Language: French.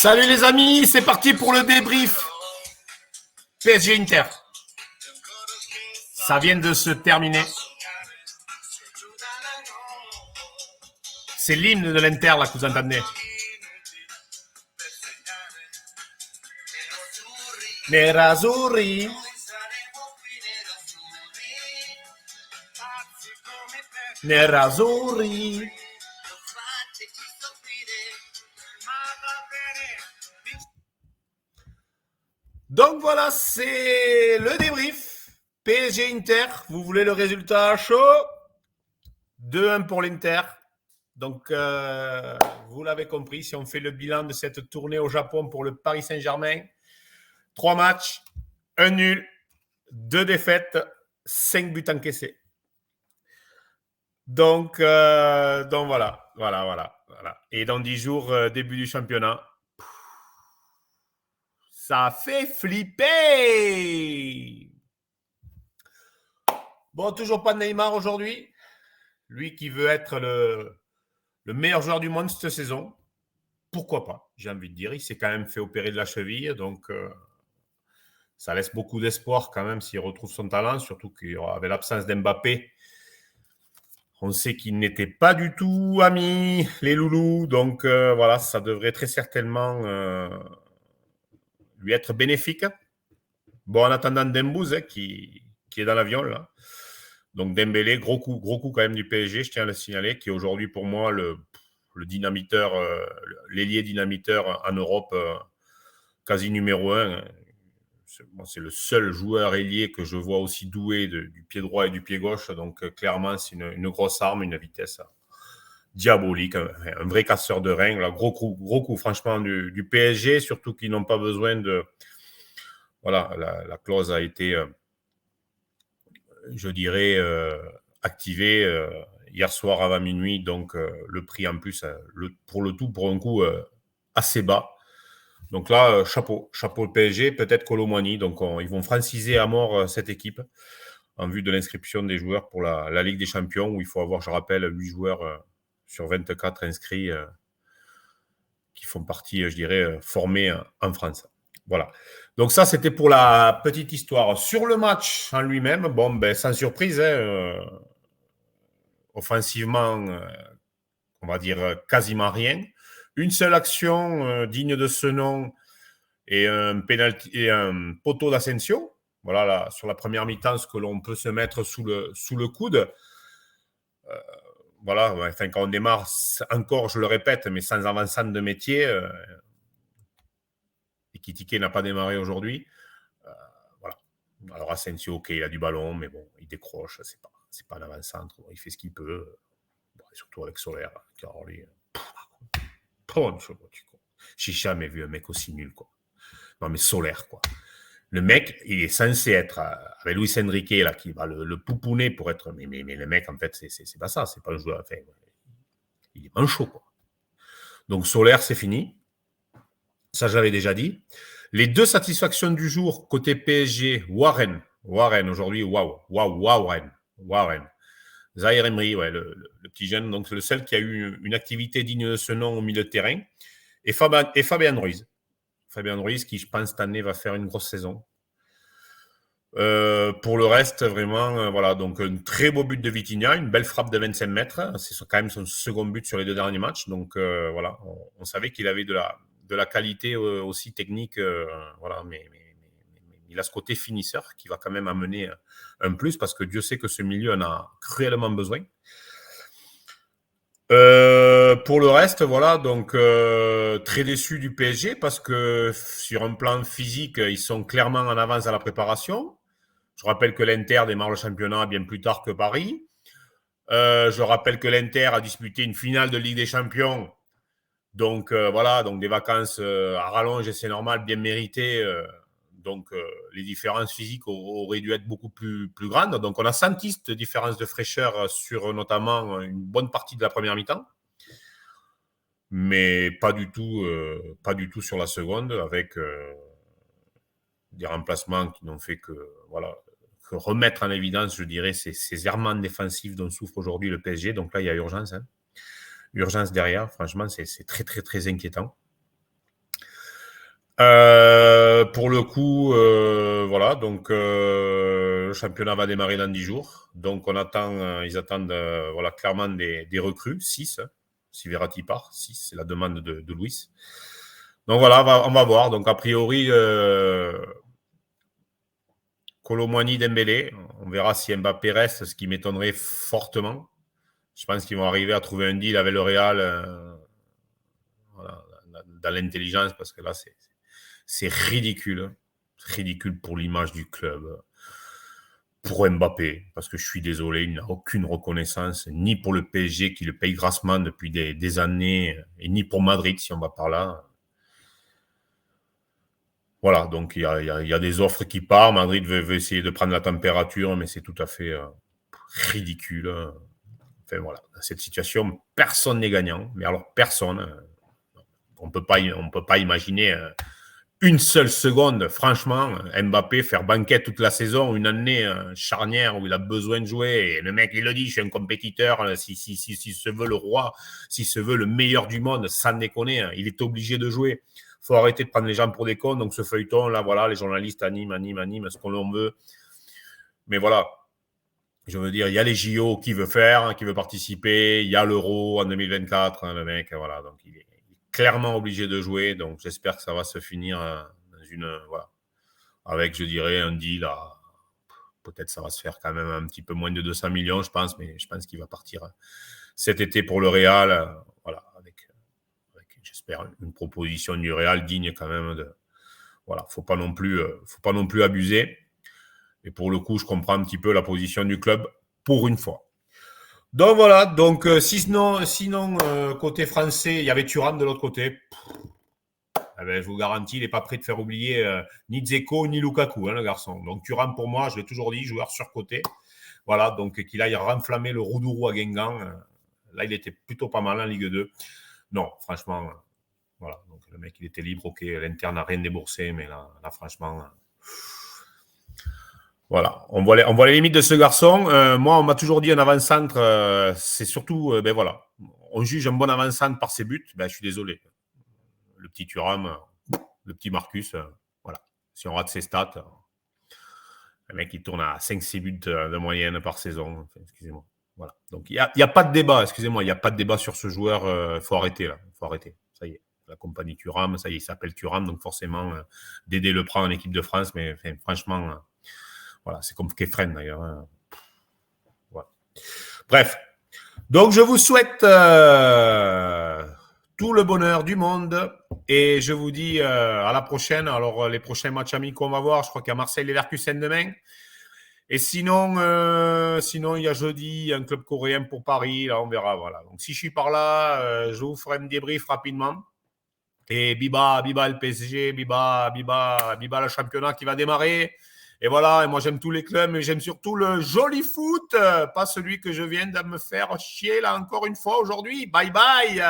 Salut les amis, c'est parti pour le débrief. PSG Inter. Ça vient de se terminer. C'est l'hymne de l'Inter là que vous entendez. Nerazzurri. Nerazzurri. Donc voilà, c'est le débrief. PSG Inter, vous voulez le résultat chaud? 2-1 pour l'Inter. Donc, vous l'avez compris, si on fait le bilan de cette tournée au Japon pour le Paris Saint-Germain, 3 matchs, 1 nul, 2 défaites, 5 buts encaissés. Donc voilà. Et dans 10 jours, début du championnat, ça fait flipper. Bon, toujours pas de Neymar aujourd'hui. Lui qui veut être le meilleur joueur du monde cette saison. Pourquoi pas, j'ai envie de dire. Il s'est quand même fait opérer de la cheville, donc ça laisse beaucoup d'espoir quand même s'il retrouve son talent, surtout qu'avec l'absence d'Mbappé, on sait qu'ils n'étaient pas du tout amis, les loulous. Donc voilà, ça devrait très certainement lui être bénéfique. Bon, en attendant Dembouz, qui est dans l'avion là. Donc Dembélé, gros coup quand même du PSG, je tiens à le signaler, qui est aujourd'hui pour moi le dynamiteur, l'ailier dynamiteur en Europe, quasi numéro 1. C'est le seul joueur ailier que je vois aussi doué du pied droit et du pied gauche. Donc clairement, c'est une grosse arme, une vitesse diabolique, un vrai casseur de reins. Là, gros coup franchement du PSG, surtout qu'ils n'ont pas besoin de... Voilà, la clause a été... je dirais, activé hier soir avant minuit. Donc, le prix en plus, pour un coup assez bas. Donc là, chapeau le PSG, peut-être Kolo Muani. Donc, ils vont franciser à mort cette équipe en vue de l'inscription des joueurs pour la Ligue des Champions, où il faut avoir, je rappelle, 8 joueurs sur 24 inscrits qui font partie, je dirais, formés en France. Voilà. Donc ça, c'était pour la petite histoire. Sur le match en lui-même, bon, ben, sans surprise, offensivement, on va dire quasiment rien. Une seule action digne de ce nom et un penalty et un poteau d'Asensio. Voilà, là, sur la première mi-temps, ce que l'on peut se mettre sous le coude. Voilà, enfin, quand on démarre, encore, je le répète, mais sans avant-centre de métier, et Kitike n'a pas démarré aujourd'hui. Voilà. Alors Asensio, ok, il a du ballon, mais bon, il décroche, c'est pas un avant-centre, il fait ce qu'il peut, bon, surtout avec Solaire, car lui, j'ai jamais vu un mec aussi nul, quoi. Non, mais Solaire, quoi. Le mec, il est censé être avec Luis Enrique, là, qui va le pouponner pour être. Mais le mec, en fait, c'est pas ça, c'est pas un joueur. Enfin, il est manchot, quoi. Donc Solaire, c'est fini. Ça, je l'avais déjà dit. Les 2 satisfactions du jour, côté PSG, Warren aujourd'hui, Warren. Zaire Emery, ouais, le petit jeune, donc le seul qui a eu une activité digne de ce nom au milieu de terrain. Et Fabien Ruiz. Fabien Ruiz, qui, je pense, cette année, va faire une grosse saison. Pour le reste, vraiment, voilà, donc un très beau but de Vitinha, une belle frappe de 25 mètres. C'est quand même son second but sur les 2 derniers matchs. Donc, voilà, on savait qu'il avait de la qualité aussi technique, voilà, mais il a ce côté finisseur qui va quand même amener un plus, parce que Dieu sait que ce milieu en a cruellement besoin. Pour le reste, voilà, donc très déçu du PSG, parce que sur un plan physique, ils sont clairement en avance à la préparation. Je rappelle que l'Inter démarre le championnat bien plus tard que Paris. Je rappelle que l'Inter a disputé une finale de Ligue des Champions. Donc voilà, donc des vacances à rallonge, et c'est normal, bien méritées. Donc les différences physiques auraient dû être beaucoup plus grandes. Donc on a senti cette différence de fraîcheur sur notamment une bonne partie de la première mi-temps. Mais pas du tout sur la seconde, avec des remplacements qui n'ont fait que, voilà, que remettre en évidence, je dirais, ces errements défensifs dont souffre aujourd'hui le PSG. Donc là, il y a urgence. Urgence derrière, franchement, c'est très, très, très inquiétant. Pour le coup, voilà, donc le championnat va démarrer dans 10 jours. Donc on attend, ils attendent voilà, clairement des recrues, 6. Si Verratti part, 6, c'est la demande de Luis. Donc voilà, on va voir. Donc a priori, Kolo Muani, Dembélé, on verra si Mbappé reste, ce qui m'étonnerait fortement. Je pense qu'ils vont arriver à trouver un deal avec le Real voilà, dans l'intelligence, parce que là, c'est ridicule. Ridicule pour l'image du club. Pour Mbappé, parce que je suis désolé, il n'a aucune reconnaissance, ni pour le PSG qui le paye grassement depuis des années, et ni pour Madrid, si on va par là. Voilà, donc il y a des offres qui partent. Madrid veut essayer de prendre la température, mais c'est tout à fait ridicule. Enfin voilà, dans cette situation, personne n'est gagnant. Mais alors personne. On peut pas imaginer une seule seconde, franchement, Mbappé faire banquette toute la saison, une année charnière où il a besoin de jouer. Et le mec, il le dit, je suis un compétiteur. Si se veut le roi, si se veut le meilleur du monde, sans déconner, il est obligé de jouer. Il faut arrêter de prendre les gens pour des cons. Donc ce feuilleton, là, voilà, les journalistes animent ce qu'on veut. Mais voilà, je veux dire, il y a les JO qui veut faire, qui veut participer. Il y a l'Euro en 2024, le mec, voilà. Donc il est clairement obligé de jouer. Donc j'espère que ça va se finir dans une, voilà, avec, je dirais, un deal à, peut-être ça va se faire quand même un petit peu moins de 200 millions, je pense, mais je pense qu'il va partir cet été pour le Real, voilà, avec j'espère, une proposition du Real digne quand même de, voilà, faut pas non plus abuser. Et pour le coup, je comprends un petit peu la position du club pour une fois. Donc voilà, donc sinon côté français, il y avait Thuram de l'autre côté. Eh ben, je vous garantis, il n'est pas prêt de faire oublier ni Dzeko ni Lukaku, hein, le garçon. Donc Thuram, pour moi, je l'ai toujours dit, joueur surcoté. Voilà, donc qu'il aille renflammer le Roudourou à Guingamp. Là, il était plutôt pas mal en Ligue 2. Non, franchement, voilà. Donc le mec, il était libre, ok. L'Inter n'a rien déboursé, mais là franchement, voilà. On voit les limites de ce garçon. Moi, on m'a toujours dit un avant-centre, c'est surtout, ben voilà, on juge un bon avant-centre par ses buts. Ben, je suis désolé. Le petit Thuram, le petit Marcus, voilà. Si on rate ses stats, le mec, il tourne à 5-6 buts de moyenne par saison. Enfin, excusez-moi. Voilà. Donc, il n'y a pas de débat, excusez-moi, il n'y a pas de débat sur ce joueur. Il faut arrêter, là. Il faut arrêter. Ça y est. La compagnie Thuram, ça y est, il s'appelle Thuram. Donc, forcément, Dédé le prend en équipe de France. Mais enfin, franchement, voilà, c'est comme Kefren, d'ailleurs. Hein. Voilà. Bref. Donc, je vous souhaite tout le bonheur du monde. Et je vous dis à la prochaine. Alors, les prochains matchs amicaux, on va voir. Je crois qu'il y a Marseille et Leverkusen demain. Et sinon, il y a jeudi un club coréen pour Paris. Là, on verra. Voilà. Donc, si je suis par là, je vous ferai un débrief rapidement. Et Biba le PSG, Biba le championnat qui va démarrer. Et voilà, et moi j'aime tous les clubs, mais j'aime surtout le joli foot, pas celui que je viens de me faire chier là encore une fois aujourd'hui. Bye bye